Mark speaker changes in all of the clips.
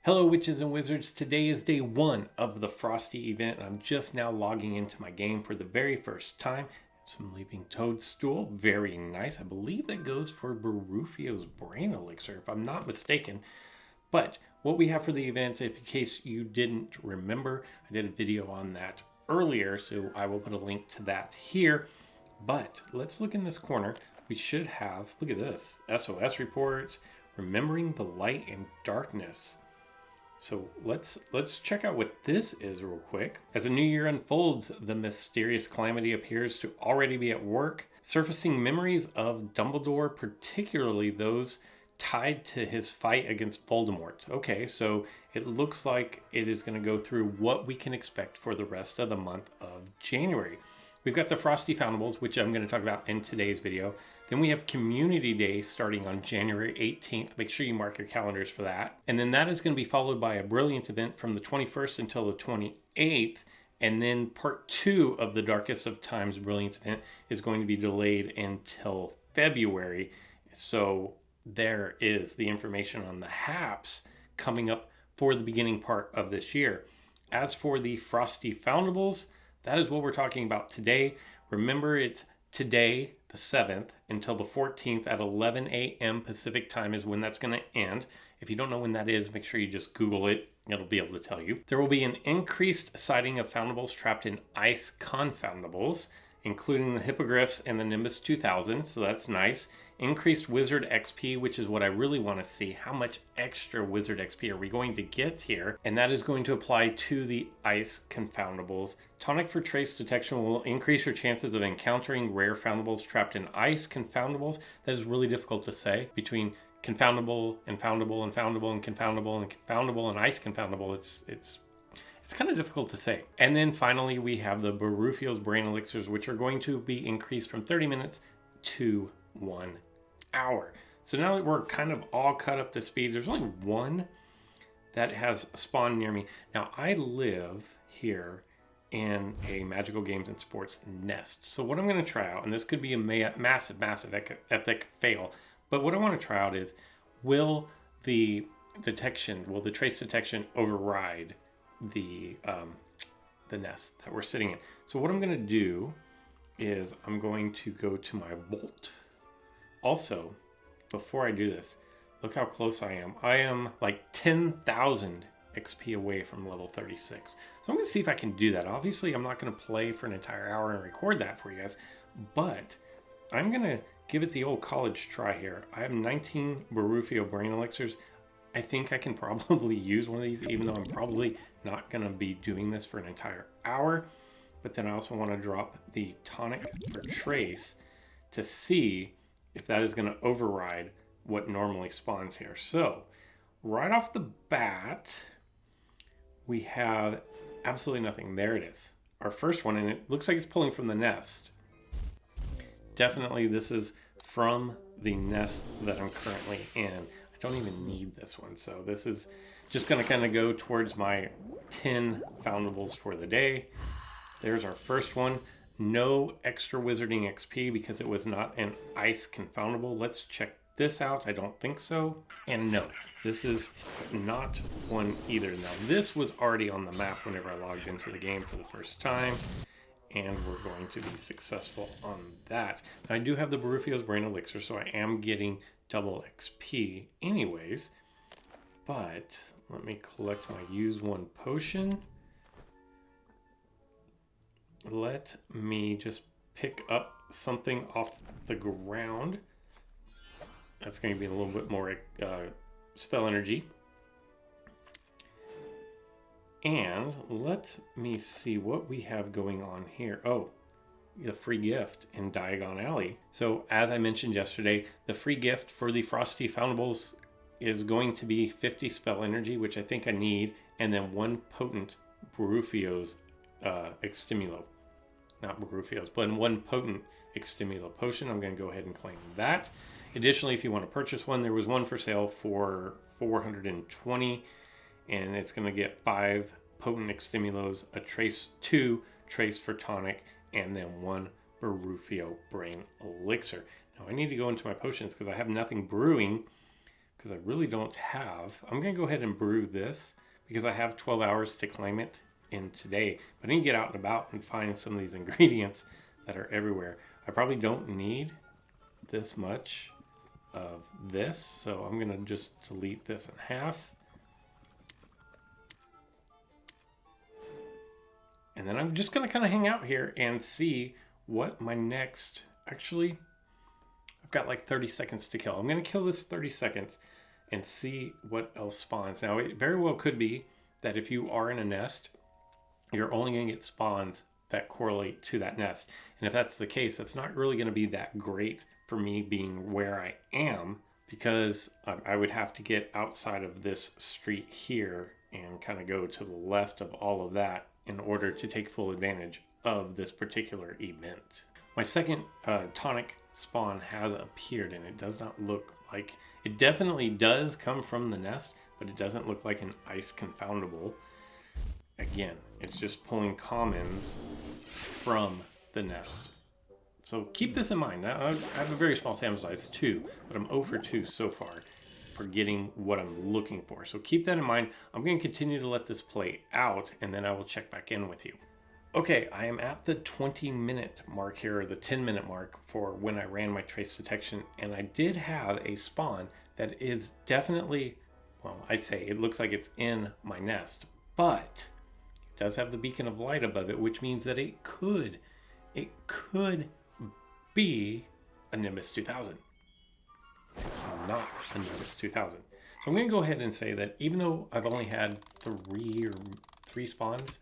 Speaker 1: Hello witches and wizards, today is day 1 of the Frosty Event and I'm just now logging into my game for the very first time. Some Leaping Toadstool, very nice. I believe that goes for Barufio's Brain Elixir if I'm not mistaken. But what we have for the event, if in case you didn't remember, I did a video on that earlier, so I will put a link to that here. But let's look in this corner. We should have, look at this, SOS reports, remembering the light and darkness. So let's check out what this is real quick. As a new year unfolds, the mysterious calamity appears to already be at work, surfacing memories of Dumbledore, particularly those tied to his fight against Voldemort. Okay, so it looks like it is going to go through what we can expect for the rest of the month of January. We've got the Frosty Foundables, which I'm going to talk about in today's video. Then we have Community Day starting on January 18th. Make sure you mark your calendars for that. And then that is going to be followed by a Brilliant Event from the 21st until the 28th. And then part 2 of the Darkest of Times Brilliant Event is going to be delayed until February. So there is the information on the HAPs coming up for the beginning part of this year. As for the Frosty Foundables, that is what we're talking about today. Remember, it's today, the 7th, until the 14th at 11 a.m. Pacific time is when that's going to end. If you don't know when that is, make sure you just Google it. It'll be able to tell you. There will be an increased sighting of Foundables trapped in ice confoundables, including the Hippogriffs and the Nimbus 2000, so that's nice. Increased Wizard XP, which is what I really want to see. How much extra Wizard XP are we going to get here? And that is going to apply to the Ice Confoundables. Tonic for Trace Detection will increase your chances of encountering rare Foundables trapped in Ice Confoundables. That is really difficult to say. Between Confoundable and Foundable and Foundable and Confoundable and Confoundable and Ice Confoundable, it's kind of difficult to say. And then finally, we have the Barufio's Brain Elixirs, which are going to be increased from 30 minutes to 1 hour. So now that we're kind of all cut up to speed, there's only one that has spawned near me. Now, I live here in a Magical Games and Sports nest. So what I'm going to try out, and this could be a massive, epic fail, but what I want to try out is, will the trace detection override the nest that we're sitting in? So what I'm going to do is I'm going to go to my Bolt. Also, before I do this, look how close I am. I am like 10,000 XP away from level 36. So I'm going to see if I can do that. Obviously, I'm not going to play for an entire hour and record that for you guys, but I'm going to give it the old college try here. I have 19 Barufio Brain Elixirs. I think I can probably use one of these, even though I'm probably not going to be doing this for an entire hour. But then I also want to drop the Tonic for Trace to see if that is going to override what normally spawns here. So right off the bat, we have absolutely nothing. There it is. Our first one, and it looks like it's pulling from the nest. Definitely this is from the nest that I'm currently in. I don't even need this one. So this is just going to kind of go towards my 10 Foundables for the day. There's our first one. No extra wizarding XP because it was not an ice confoundable. Let's check this out. I don't think so. And no, this is not one either. Now, this was already on the map whenever I logged into the game for the first time. And we're going to be successful on that. Now, I do have the Barufio's Brain Elixir, so I am getting double XP anyways. But let me collect my use one potion. Let me just pick up something off the ground. That's going to be a little bit more spell energy. And let me see what we have going on here. Oh, the free gift in Diagon Alley. So as I mentioned yesterday, the free gift for the Frosty Foundables is going to be 50 spell energy, which I think I need, and then 1 potent Barufio's Extimulo. Not Barufio's, but 1 potent Extimulo potion. I'm going to go ahead and claim that. Additionally, if you want to purchase one, there was one for sale for 420, and it's going to get 5 potent Extimulos, a trace, 2 trace for tonic, and then 1 Barufio Brain Elixir. Now I need to go into my potions because I have nothing brewing because I really don't have. I'm going to go ahead and brew this because I have 12 hours to claim it in today. But I need to get out and about and find some of these ingredients that are everywhere. I probably don't need this much of this, so I'm going to just delete this in half. And then I'm just going to kind of hang out here and see what my next... Actually, I've got like 30 seconds to kill. I'm going to kill this 30 seconds and see what else spawns. Now, it very well could be that if you are in a nest, you're only going to get spawns that correlate to that nest. And if that's the case, that's not really going to be that great for me being where I am, because I would have to get outside of this street here and kind of go to the left of all of that in order to take full advantage of this particular event. My second tonic spawn has appeared, and it does not look like... It definitely does come from the nest, but it doesn't look like an ice confoundable. Again, it's just pulling commons from the nest. So keep this in mind. Now, I have a very small sample size, 2, but I'm 0 for 2 so far for getting what I'm looking for. So keep that in mind. I'm going to continue to let this play out, and then I will check back in with you. Okay, I am at the 20-minute mark here, or the 10-minute mark for when I ran my trace detection, and I did have a spawn that is definitely, well, I say it looks like it's in my nest, but it does have the beacon of light above it, which means that it could be a Nimbus 2000. Not a Nimbus 2000. So I'm going to go ahead and say that even though I've only had 4 spawns,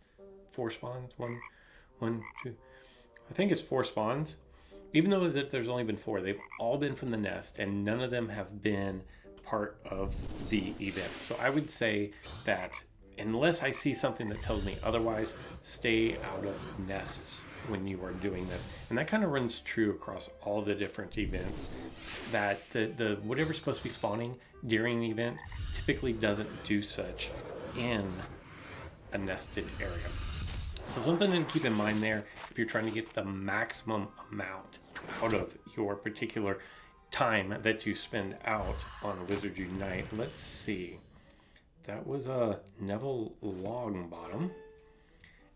Speaker 1: one, two, I think it's 4 spawns. Even though there's only been 4, they've all been from the nest, and none of them have been part of the event. So I would say that unless I see something that tells me otherwise, stay out of nests when you are doing this. And that kind of runs true across all the different events, that the whatever's supposed to be spawning during the event typically doesn't do such in a nested area. So something to keep in mind there if you're trying to get the maximum amount out of your particular time that you spend out on Wizardry Night. Let's see. That was a Neville Longbottom.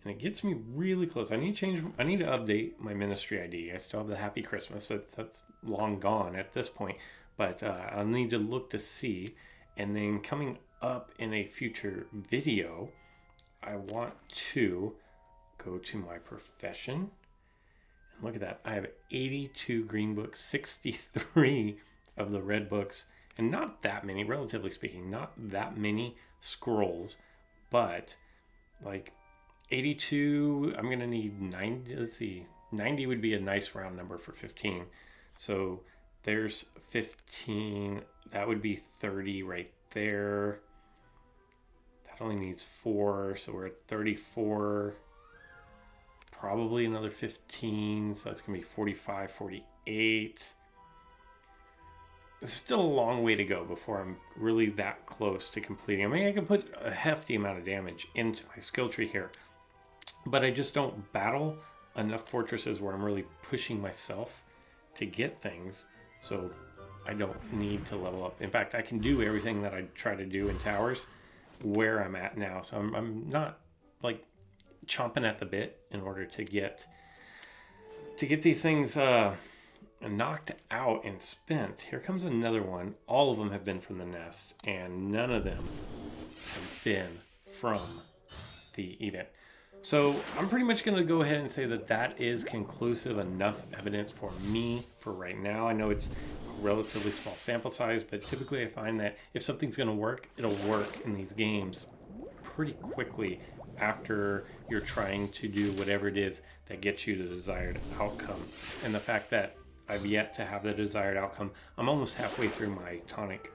Speaker 1: And it gets me really close. I need to update my ministry ID. I still have the Happy Christmas. That's long gone at this point. But I'll need to look to see. And then coming up in a future video, I want to go to my profession. And look at that. I have 82 green books, 63 of the red books, and not that many, relatively speaking, not that many scrolls, but like 82, I'm going to need 90. Let's see, 90 would be a nice round number for 15. So there's 15. That would be 30 right there. That only needs 4, so we're at 34. Probably another 15, so that's going to be 45, 48. It's still a long way to go before I'm really that close to completing. I mean, I can put a hefty amount of damage into my skill tree here, but I just don't battle enough fortresses where I'm really pushing myself to get things, so I don't need to level up. In fact, I can do everything that I try to do in towers where I'm at now, so I'm not like chomping at the bit in order to get these things knocked out and spent. Here comes another one. All of them have been from the nest, and none of them have been from the event. So I'm pretty much going to go ahead and say that that is conclusive enough evidence for me for right now. I know it's a relatively small sample size, but typically I find that if something's going to work, it'll work in these games pretty quickly after you're trying to do whatever it is that gets you the desired outcome. And the fact that I've yet to have the desired outcome, I'm almost halfway through my tonic,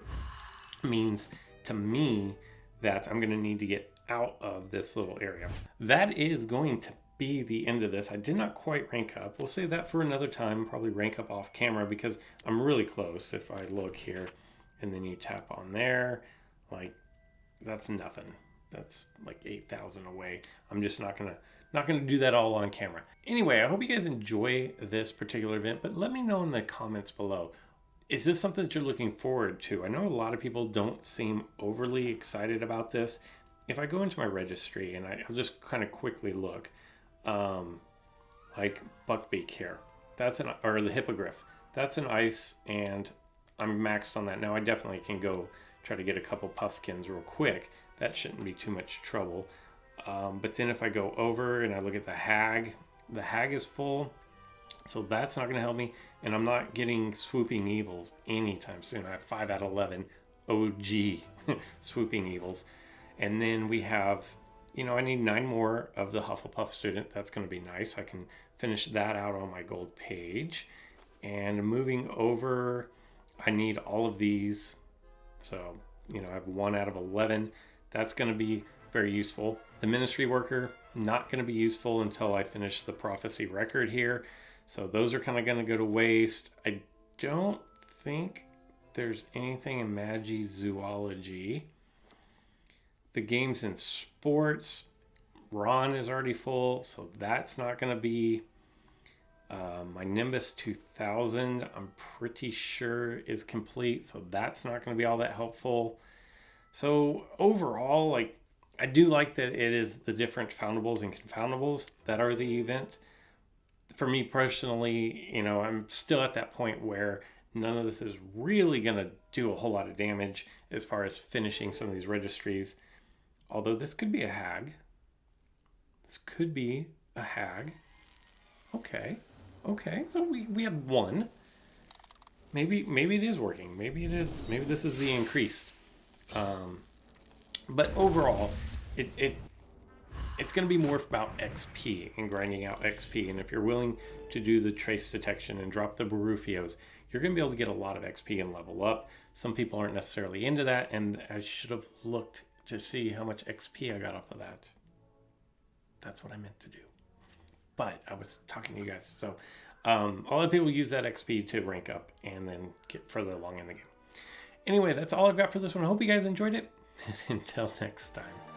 Speaker 1: means to me that I'm going to need to get out of this little area. That is going to be the end of this. I did not quite rank up. We'll save that for another time, probably rank up off camera, because I'm really close. If I look here and then you tap on there, like, that's nothing. That's like 8,000 away. I'm just not gonna do that all on camera. Anyway, I hope you guys enjoy this particular event, but let me know in the comments below. is this something that you're looking forward to? I know a lot of people don't seem overly excited about this. If I go into my registry and I'll just kind of quickly look, like Buckbeak here, or the Hippogriff, that's an ice, and I'm maxed on that. Now I definitely can go try to get a couple puffkins real quick. That shouldn't be too much trouble. But then if I go over and I look at the hag is full. So that's not going to help me. And I'm not getting swooping evils anytime soon. I have 5 out of 11 OG swooping evils. And then we have, I need 9 more of the Hufflepuff student. That's going to be nice. I can finish that out on my gold page. And moving over, I need all of these. So, I have 1 out of 11. That's going to be very useful. The ministry worker, not going to be useful until I finish the prophecy record here. So those are kind of going to go to waste. I don't think there's anything in Magi Zoology. The games in sports, Ron is already full, so that's not going to be. My Nimbus 2000, I'm pretty sure is complete, so that's not going to be all that helpful. So overall, I do like that it is the different foundables and confoundables that are the event. For me personally, I'm still at that point where none of this is really going to do a whole lot of damage as far as finishing some of these registries. Although this could be a hag. This could be a hag. Okay. So we have 1. Maybe it is working. Maybe it is. Maybe this is the increased. But overall, it's going to be more about XP and grinding out XP. And if you're willing to do the trace detection and drop the Barufios, you're going to be able to get a lot of XP and level up. Some people aren't necessarily into that, and I should have looked to see how much XP I got off of that. That's what I meant to do. But I was talking to you guys. So a lot of people use that XP to rank up and then get further along in the game. Anyway, that's all I've got for this one. I hope you guys enjoyed it. Until next time.